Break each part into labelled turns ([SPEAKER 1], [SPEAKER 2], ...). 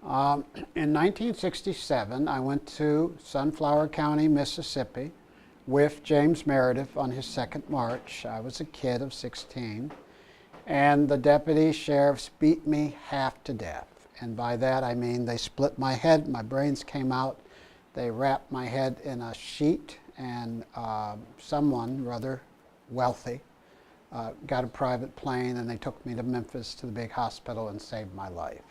[SPEAKER 1] In 1967, I went to Sunflower County, Mississippi with James Meredith on his second march. I was a kid of 16, and the deputy sheriffs beat me half to death. And by that I mean they split my head, my brains came out, they wrapped my head in a sheet, and someone rather wealthy got a private plane, and they took me to Memphis to the big hospital and saved my life.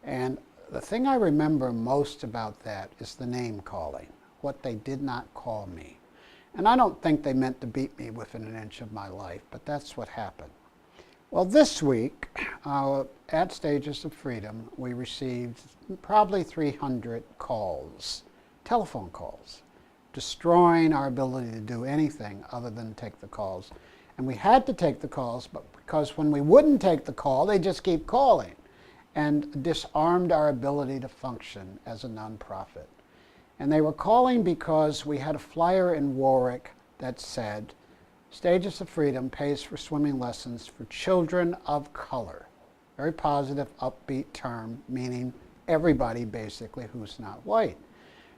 [SPEAKER 1] And the thing I remember most about that is the name calling, what they did not call me. And I don't think they meant to beat me within an inch of my life, but that's what happened. Well, this week, at Stages of Freedom, we received probably 300 calls, telephone calls, destroying our ability to do anything other than take the calls. And we had to take the calls, but because when we wouldn't take the call, they just keep calling, and disarmed our ability to function as a nonprofit. And they were calling because we had a flyer in Warwick that said, Stages of Freedom pays for swimming lessons for children of color. Very positive, upbeat term, meaning everybody basically who's not white.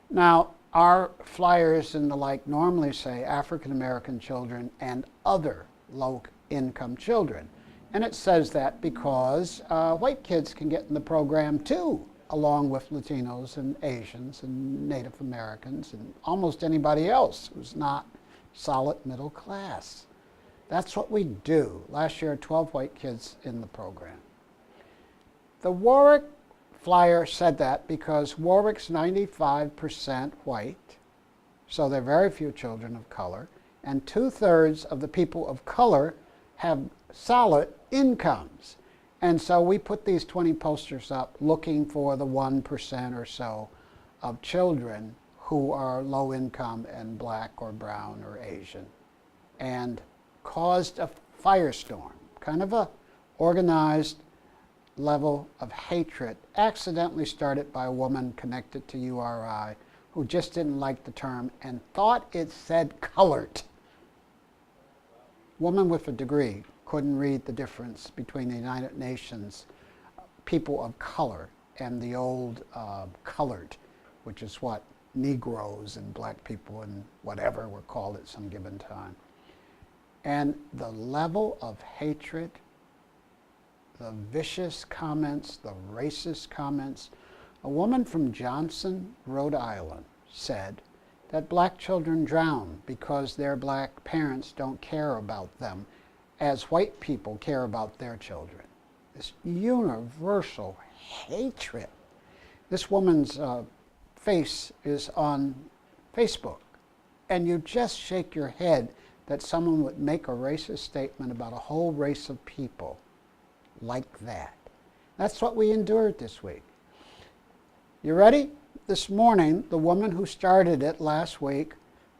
[SPEAKER 1] Now, our flyers and the like normally say African American children and other low-income children. And it says that because white kids can get in the program too, along with Latinos and Asians and Native Americans and almost anybody else who's not solid middle class. That's what we do. Last year, 12 white kids in the program. The Warwick flyer said that because Warwick's 95% white, so there are very few children of color, and 2/3 of the people of color have solid incomes. And so we put these 20 posters up looking for the 1% or so of children who are low income and black or brown or Asian, and caused a firestorm, kind of a organized level of hatred, accidentally started by a woman connected to URI who just didn't like the term and thought it said colored. Woman with a degree couldn't read the difference between the United Nations people of color and the old colored, which is what Negroes and black people and whatever were called at some given time. And the level of hatred, the vicious comments, the racist comments. A woman from Johnson, Rhode Island said that black children drown because their black parents don't care about them as white people care about their children. This universal hatred. This woman's face is on Facebook, and you just shake your head that someone would make a racist statement about a whole race of people like that. That's what we endured this week. You ready? This morning, the woman who started it last week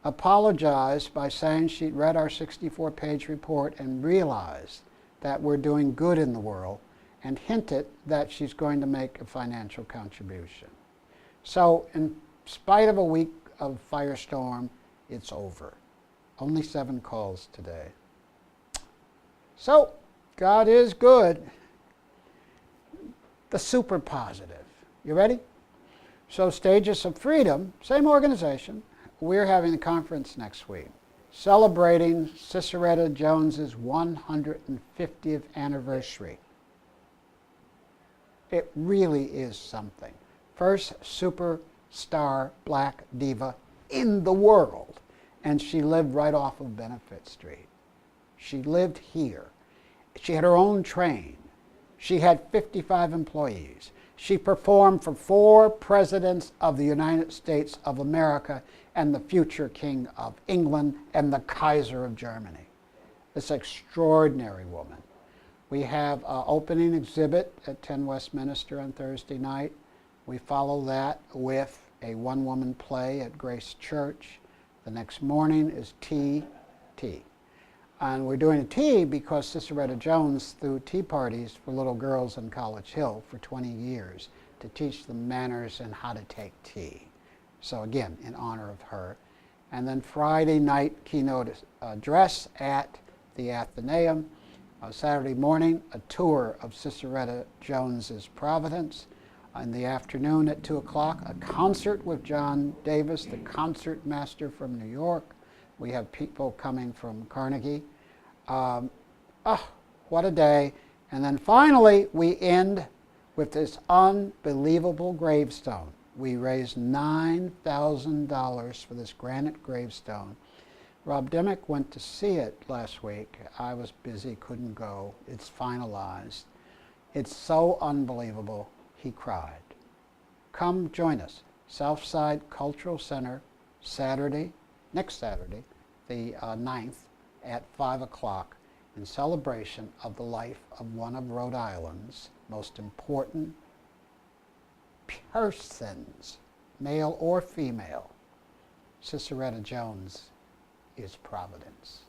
[SPEAKER 1] apologized by saying she'd read our 64-page report and realized that we're doing good in the world, and hinted that she's going to make a financial contribution. So in spite of a week of firestorm, it's over. Only 7 calls today. So God is good. The super positive. You ready? So Stages of Freedom, same organization. We're having a conference next week celebrating Cerreta Jones's 150th anniversary. It really is something. First superstar black diva in the world. And she lived right off of Benefit Street. She lived here. She had her own train. She had 55 employees. She performed for 4 presidents of the United States of America and the future King of England and the Kaiser of Germany. This extraordinary woman. We have an opening exhibit at 10 Westminster on Thursday night. We follow that with a one-woman play at Grace Church. The next morning is tea. And we're doing a tea because Cerreta Jones threw tea parties for little girls in College Hill for 20 years to teach them manners and how to take tea. So again, in honor of her. And then Friday night keynote address at the Athenaeum. Saturday morning, a tour of Cerreta Jones's Providence. In the afternoon at 2 o'clock, a concert with John Davis, the concert master from New York. We have people coming from Carnegie. Oh, what a day. And then finally, we end with this unbelievable gravestone. We raised $9,000 for this granite gravestone. Rob Dimmick went to see it last week. I was busy, couldn't go. It's finalized. It's so unbelievable, he cried. Come join us, Southside Cultural Center, next Saturday, the 9th at 5 o'clock, in celebration of the life of one of Rhode Island's most important persons, male or female. Cerreta Jones is Providence.